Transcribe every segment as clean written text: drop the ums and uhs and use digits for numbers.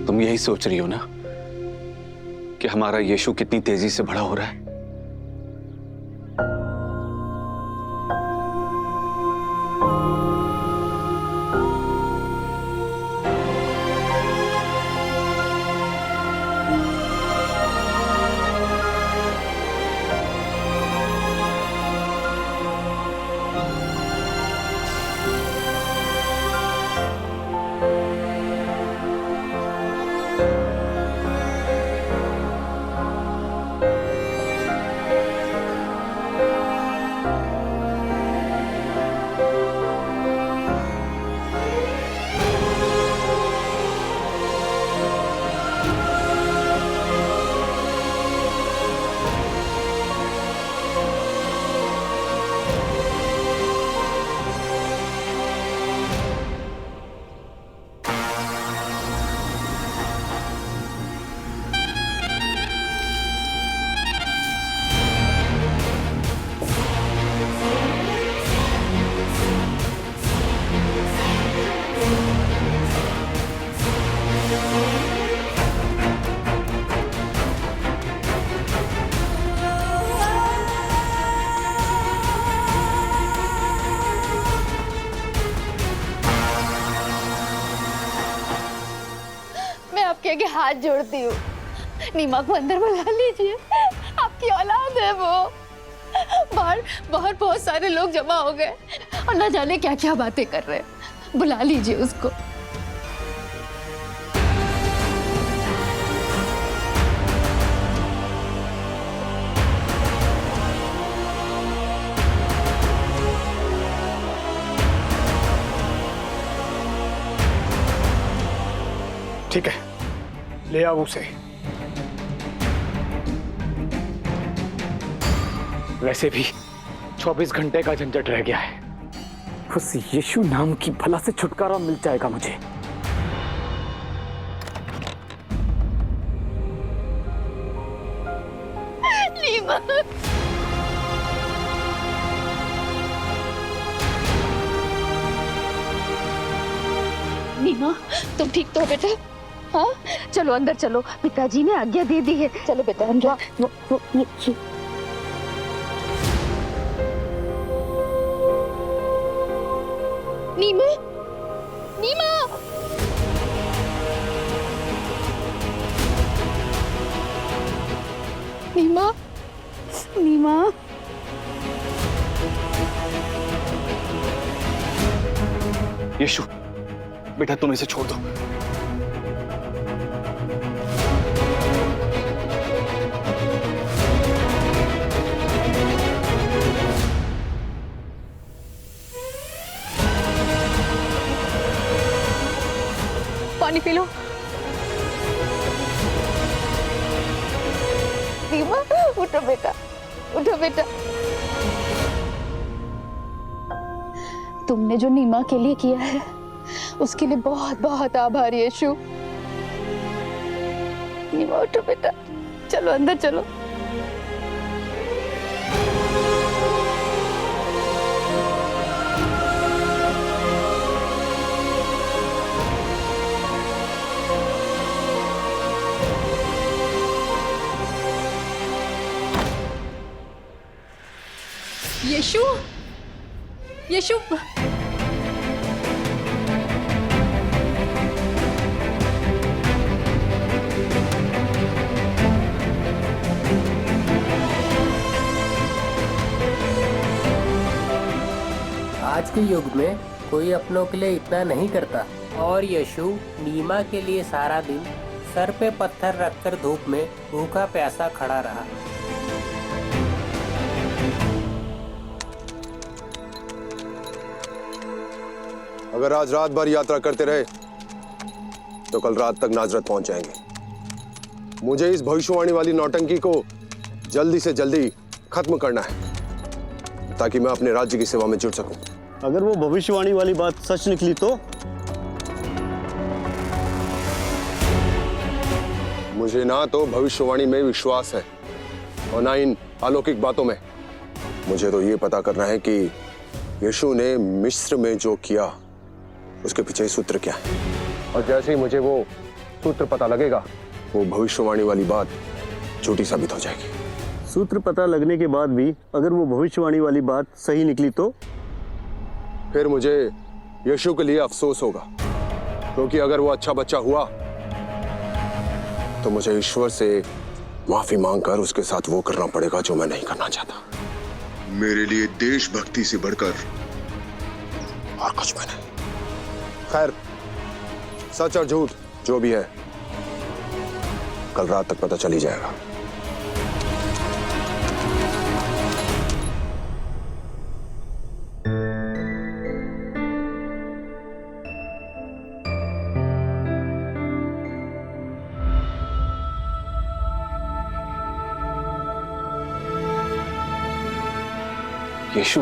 तुम यही सोच रही हो ना कि हमारा यीशु कितनी तेजी से बड़ा हो रहा है। आपके आगे हाथ जोड़ती हूँ, नीमा को अंदर बुला लीजिए। आपकी औलाद है वो। बाहर बाहर बहुत सारे लोग जमा हो गए और न जाने क्या क्या बातें कर रहे हैं। बुला लीजिए उसको। ठीक है, ले आओ उसे। वैसे भी 24 घंटे का झंझट रह गया है। उस यीशु नाम की भला से छुटकारा मिल जाएगा मुझे। नीमा, नीमा, तुम ठीक तो हो बेटा? हाँ, चलो अंदर चलो, पिताजी ने आज्ञा दे दी है। चलो बेटा अंदर। नीमा, नीमा, नीमा, नीमा। यीशु, बेटा तुम इसे छोड़ दो। पानी पी लो। नीमा, उठो बेटा, उठो बेटा। तुमने जो नीमा के लिए किया है उसके लिए बहुत बहुत आभार यीशु। नीमा उठो बेटा, चलो अंदर चलो। यीशु, यीशु, आज के युग में कोई अपनों के लिए इतना नहीं करता। और यीशु नीमा के लिए सारा दिन सर पे पत्थर रखकर धूप में भूखा प्यासा खड़ा रहा। अगर आज रात भर यात्रा करते रहे तो कल रात तक नाजरत पहुंच जाएंगे। मुझे इस भविष्यवाणी वाली नौटंकी को जल्दी से जल्दी खत्म करना है ताकि मैं अपने राज्य की सेवा में जुट सकूं। अगर वो भविष्यवाणी वाली बात सच निकली तो? मुझे ना तो भविष्यवाणी में विश्वास है और ना इन अलौकिक बातों में। मुझे तो ये पता करना है कि यीशु ने मिस्र में जो किया उसके पीछे सूत्र क्या है। और जैसे ही मुझे वो सूत्र पता लगेगा, वो भविष्यवाणी वाली बात झूठी साबित हो जाएगी। सूत्र पता लगने के बाद भी अगर वो भविष्यवाणी वाली बात सही निकली तो? फिर मुझे यशु के लिए अफसोस होगा, क्योंकि अगर वो अच्छा बच्चा हुआ तो मुझे ईश्वर से माफी मांगकर उसके साथ वो करना पड़ेगा जो मैं नहीं करना चाहता। मेरे लिए देशभक्ति से बढ़कर और कुछ भी नहीं। खैर, सच और झूठ जो भी है कल रात तक पता चल ही जाएगा। यशु,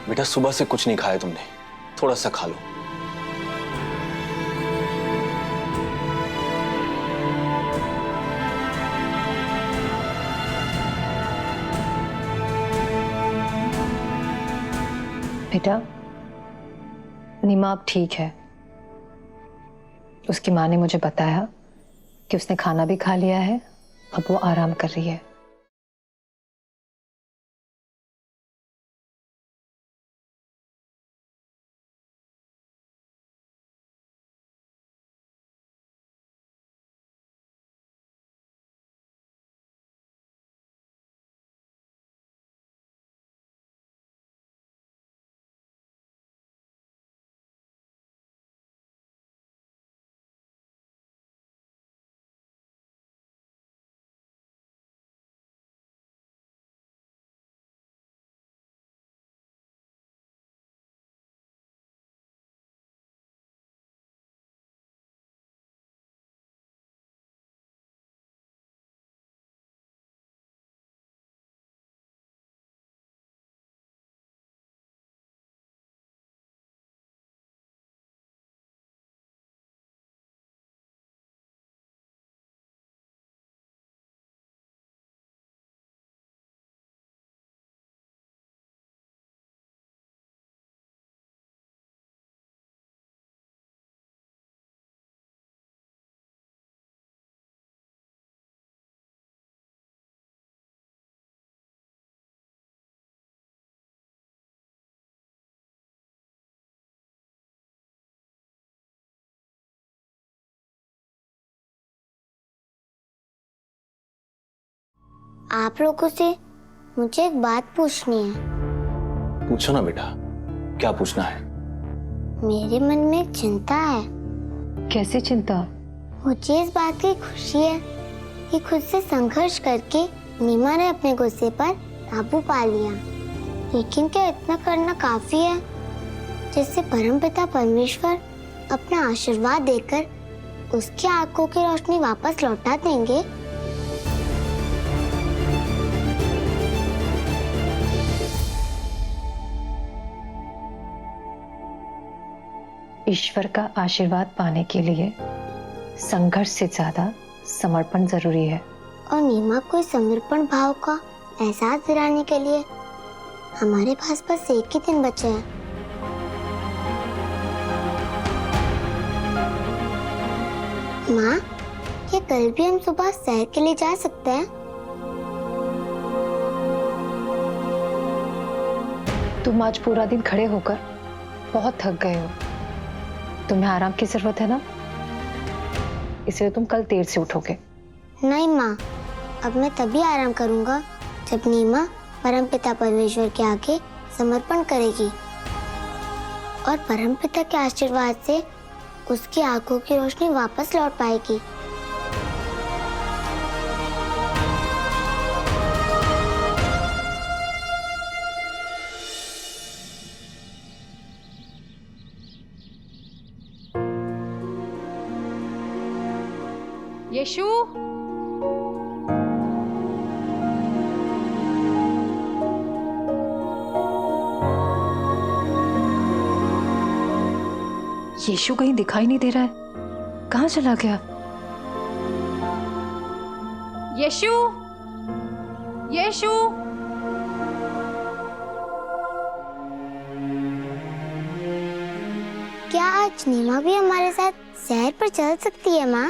बेटा सुबह से कुछ नहीं खाया तुमने, थोड़ा सा खा लो। बेटा, नीमा अब ठीक है। उसकी माँ ने मुझे बताया कि उसने खाना भी खा लिया है, अब वो आराम कर रही है। आप लोगों से मुझे एक बात पूछनी है। पूछो ना बेटा, क्या पूछना है? मेरे मन में एक चिंता है। कैसी चिंता? मुझे इस बात की खुशी है कि खुद से संघर्ष करके नीमा ने अपने गुस्से पर काबू पा लिया। लेकिन क्या इतना करना काफी है जिससे परमपिता परमेश्वर अपना आशीर्वाद देकर उसकी आंखों की रोशनी वापस लौटा देंगे? ईश्वर का आशीर्वाद पाने के लिए संघर्ष से ज्यादा समर्पण जरूरी है। और नीमा को इस समर्पण भाव का एहसास दिलाने के लिए हमारे पास बस एक ही दिन बचे हैं। माँ, क्या कल भी हम सुबह सैर के लिए जा सकते हैं? तुम आज पूरा दिन खड़े होकर बहुत थक गए हो, तुम्हें आराम की जरूरत है ना, इसलिए तुम कल देर से उठोगे। नहीं माँ, अब मैं तभी आराम करूंगा जब नीमा परमपिता परमेश्वर के आगे समर्पण करेगी और परमपिता के आशीर्वाद से उसकी आंखों की रोशनी वापस लौट पाएगी। यशु, यीशु कहीं दिखाई नहीं दे रहा है, कहाँ चला गया? यशु, यशु, क्या आज नीमा भी हमारे साथ सैर पर चल सकती है माँ?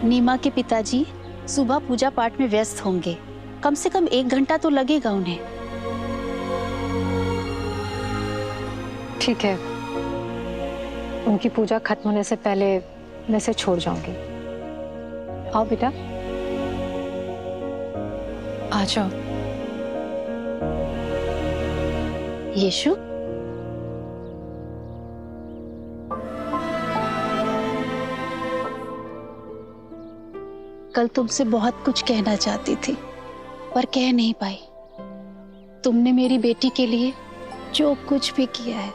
नीमा के पिताजी सुबह पूजा पाठ में व्यस्त होंगे। कम से कम 1 घंटा तो लगेगा उन्हें। ठीक है, उनकी पूजा खत्म होने से पहले मैं इसे छोड़ जाऊंगी। आओ बेटा, आ जाओ। यीशु, कल तुमसे बहुत कुछ कहना चाहती थी पर कह नहीं पाई। तुमने मेरी बेटी के लिए जो कुछ भी किया है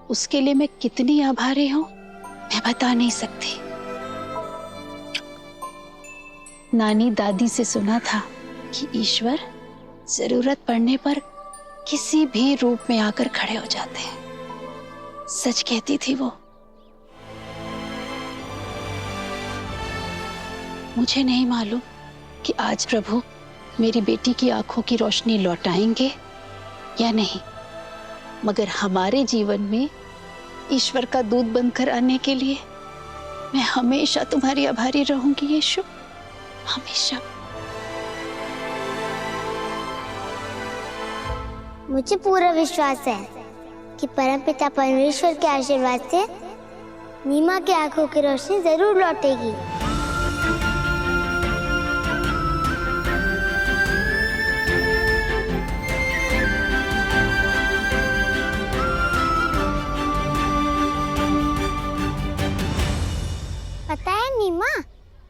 उसके लिए मैं कितनी आभारी हूं मैं बता नहीं सकती। नानी दादी से सुना था कि ईश्वर जरूरत पड़ने पर किसी भी रूप में आकर खड़े हो जाते हैं। सच कहती थी वो। मुझे नहीं मालूम कि आज प्रभु मेरी बेटी की आंखों की रोशनी लौटाएंगे या नहीं, मगर हमारे जीवन में ईश्वर का दूत बनकर आने के लिए मैं हमेशा तुम्हारी आभारी रहूंगी यीशु, हमेशा। मुझे पूरा विश्वास है कि परमपिता परमेश्वर के आशीर्वाद से नीमा की आंखों की रोशनी जरूर लौटेगी। पता है नीमा,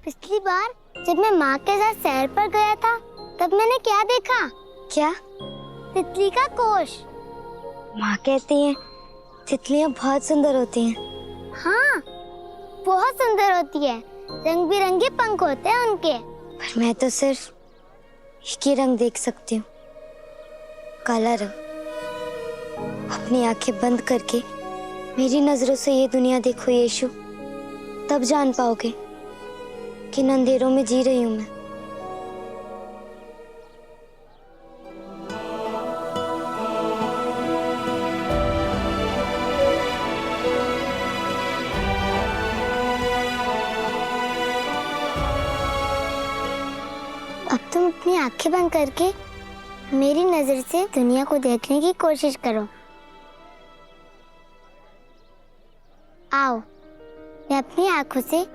पिछली बार जब मैं माँ के साथ सैर पर गया था तब मैंने क्या देखा? क्या? तितली का कोष। माँ कहती है तितलियाँ बहुत सुंदर होती हैं। हाँ, बहुत सुंदर होती है। रंग बिरंगे पंख होते हैं उनके। पर मैं तो सिर्फ एक ही रंग देख सकती हूँ, काला रंग। अपनी आंखें बंद करके मेरी नजरों से ये दुनिया देखो यीशु, तब जान पाओगे कि इन अंधेरों में जी रही हूं मैं। अब तुम अपनी आंखें बंद करके मेरी नजर से दुनिया को देखने की कोशिश करो। आओ, मैं अपनी आंखों से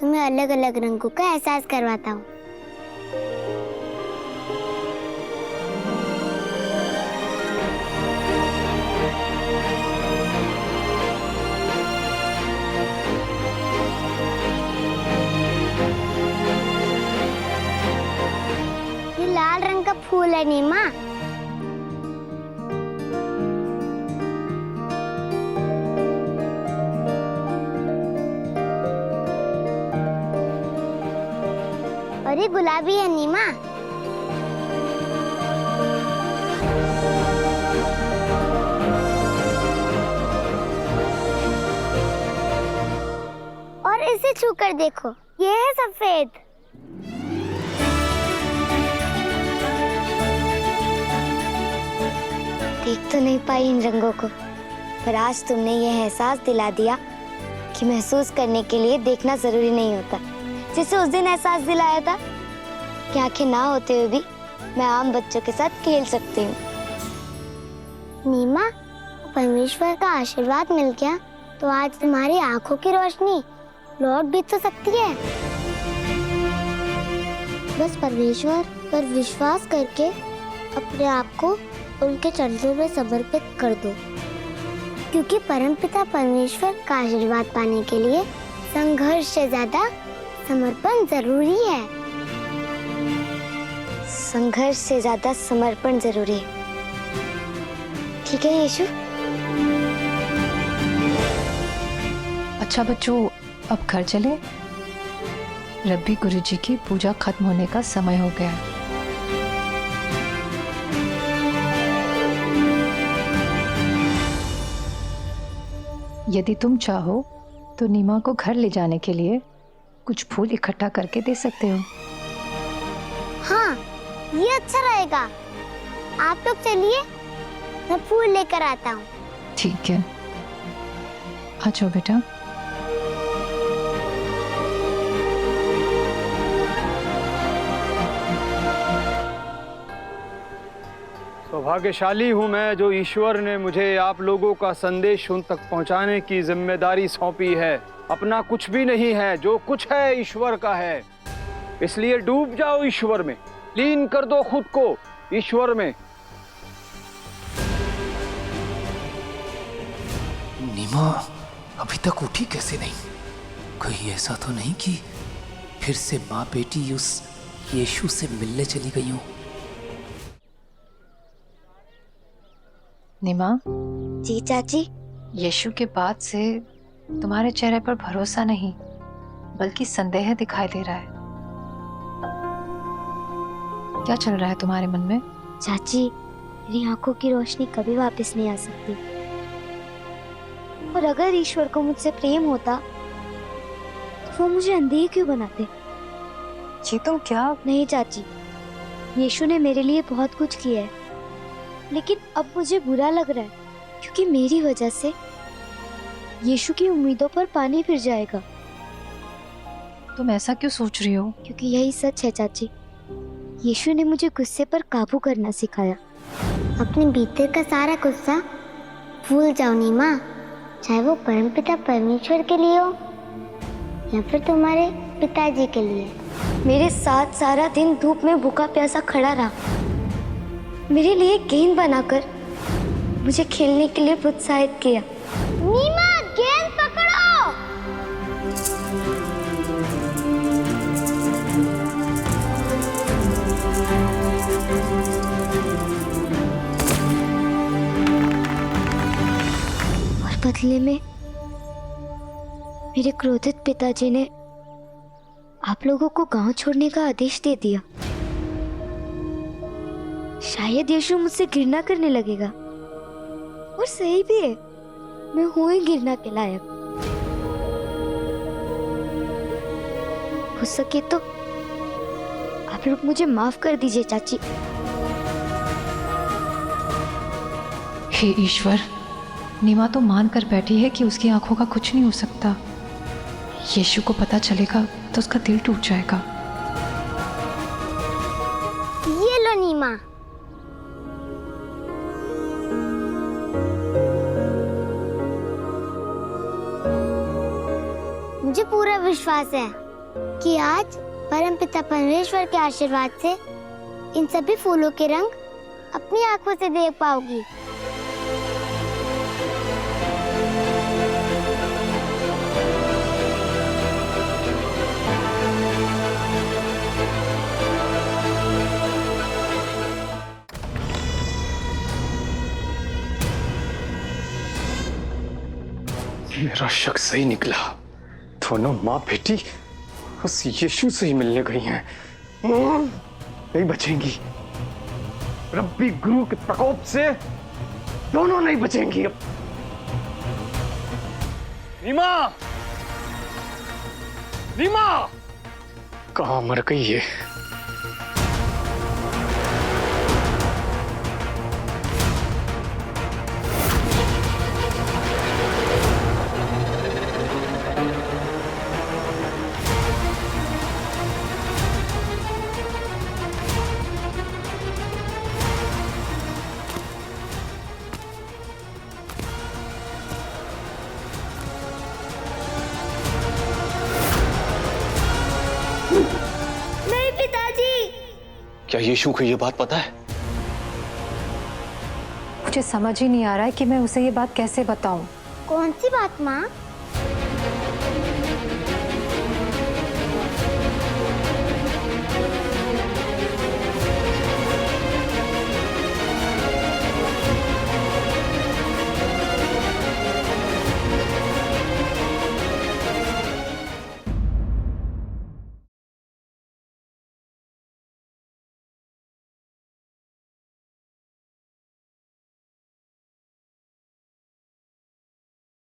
तुम्हें अलग अलग रंगों का एहसास करवाता हूँ। ये लाल रंग का फूल है नीमा। और ये गुलाबी है नीमा। और इसे छूकर देखो, ये है सफेद। देख तो नहीं पाई इन रंगों को, पर आज तुमने ये एहसास दिला दिया कि महसूस करने के लिए देखना जरूरी नहीं होता। जिसे उस दिन एहसास दिलाया था कि आंखें ना होते हुए भी मैं आम बच्चों के साथ खेल सकती हूँ। नीमा, परमेश्वर का आशीर्वाद मिल गया तो आज तुम्हारी आंखों की रोशनी लौट भी तो सकती है। बस परमेश्वर पर विश्वास करके अपने आप को उनके चरणों में समर्पित कर दो, क्योंकि परमपिता परमेश्वर का आशीर्वाद पाने के लिए संघर्ष से ज्यादा समर्पण जरूरी है। संघर्ष से ज्यादा समर्पण जरूरी है। ठीक है यीशु? अच्छा बच्चों, अब घर चले। रब्बी गुरुजी की पूजा खत्म होने का समय हो गया है। यदि तुम चाहो तो नीमा को घर ले जाने के लिए कुछ फूल इकट्ठा करके दे सकते हो। हाँ, ये अच्छा रहेगा। आप लोग चलिए, मैं फूल लेकर आता हूँ। ठीक है, आ जाओ बेटा। सौभाग्यशाली हूं मैं जो ईश्वर ने मुझे आप लोगों का संदेश उन तक पहुंचाने की जिम्मेदारी सौंपी है। अपना कुछ भी नहीं है, जो कुछ है ईश्वर का है। इसलिए डूब जाओ ईश्वर में, लीन कर दो खुद को ईश्वर में। नीमा अभी तक उठी कैसे नहीं? कहीं ऐसा तो नहीं कि फिर से माँ बेटी उस यीशु से मिलने चली गई हो? नीमा, जी चाची। यीशु के बाद से तुम्हारे चेहरे पर भरोसा नहीं बल्कि संदेह दिखाई दे रहा है। क्या चल रहा है तुम्हारे मन में? चाची, मेरी आंखों की रोशनी कभी वापस नहीं आ सकती। और अगर ईश्वर को मुझसे प्रेम होता तो वो मुझे अंधी क्यों बनाते? जी तो क्या? नहीं चाची, यीशु ने मेरे लिए बहुत कुछ किया है, लेकिन अब मुझे बुरा लग रहा है क्योंकि मेरी वजह से यीशु की उम्मीदों पर पानी फिर जाएगा। तुम ऐसा क्यों सोच रही हो? क्योंकि यही सच है चाची, यीशु ने मुझे गुस्से पर काबू करना सिखाया। अपने भीतर का सारा गुस्सा भूल जाओ नीमा, चाहे वो परमपिता परमेश्वर के लिए हो या फिर तुम्हारे पिताजी के लिए। मेरे साथ सारा दिन धूप में भूखा प्यासा खड़ा रहा, मेरे लिए गेंद बनाकर मुझे खेलने के लिए प्रोत्साहित किया। नीमा, गेंद पकड़ो। और बदले में मेरे क्रोधित पिताजी ने आप लोगों को गांव छोड़ने का आदेश दे दिया। शायद यीशु मुझसे घृणा करने लगेगा, और सही भी है, मैं हूं ही घृणा के लायक। हो सके तो आप लोग मुझे माफ कर दीजिए चाची। हे ईश्वर, नीमा तो मान कर बैठी है कि उसकी आंखों का कुछ नहीं हो सकता। यीशु को पता चलेगा तो उसका दिल टूट जाएगा। ये लो नीमा। मुझे पूरा विश्वास है कि आज परमपिता परमेश्वर के आशीर्वाद से इन सभी फूलों के रंग अपनी आंखों से देख पाओगी। मेरा शक सही निकला, दोनों माँ बेटी उस यीशु से ही मिलने गई हैं। नहीं बचेंगी, रब्बी गुरु के प्रकोप से दोनों नहीं बचेंगी। अब नीमा, नीमा कहाँ मर गई है? नहीं पिताजी। क्या यीशु को ये बात पता है? मुझे समझ ही नहीं आ रहा है कि मैं उसे ये बात कैसे बताऊं। कौन सी बात माँ?